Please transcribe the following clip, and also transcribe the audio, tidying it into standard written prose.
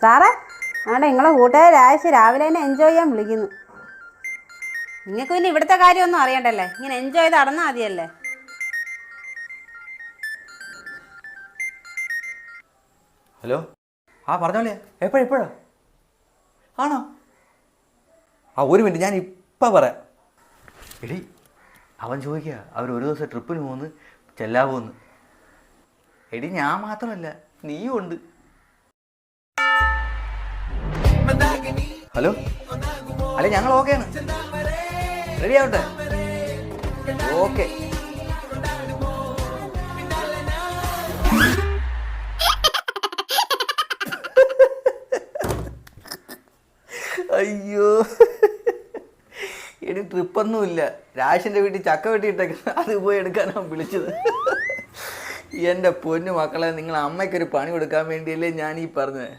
സാറേ, ആണ്ടെ നിങ്ങളെ കൂട്ടുകാർ രാഴ്ച രാവിലെ തന്നെ എൻജോയ് ചെയ്യാൻ വിളിക്കുന്നു. നിങ്ങൾക്ക് പിന്നെ ഇവിടുത്തെ കാര്യമൊന്നും അറിയണ്ടല്ലേ, ഇങ്ങനെ എൻജോയ് ചെയ്ത് നടന്നാൽ മതിയല്ലേ. ഹലോ, പറഞ്ഞോളേ. എപ്പോഴാ ആണോ? ഒരു മിനിറ്റ്, ഞാൻ ഇപ്പം പറയാം. എടി, അവൻ ചോദിക്കുക അവർ ഒരു ദിവസം ട്രിപ്പിന് പോകുന്നു, ചെല്ലാവോന്ന്. എടി, ഞാൻ മാത്രമല്ല, നീയും ഉണ്ട്. ഹലോ, അല്ലെ ഞങ്ങൾ ഓക്കെയാണ്, റെഡി ആവട്ടെ. ഓക്കെ. അയ്യോ, എടി ട്രിപ്പൊന്നുമില്ല, രാശിൻ്റെ വീട്ടിൽ ചക്ക വെട്ടിയിട്ടേക്കുന്നത്, അത് പോയി എടുക്കാനാണ് വിളിച്ചത്. എൻ്റെ പൊന്നു മക്കളെ, നിങ്ങൾ അമ്മയ്ക്കൊരു പണി കൊടുക്കാൻ വേണ്ടിയല്ലേ ഞാൻ ഈ പറഞ്ഞത്.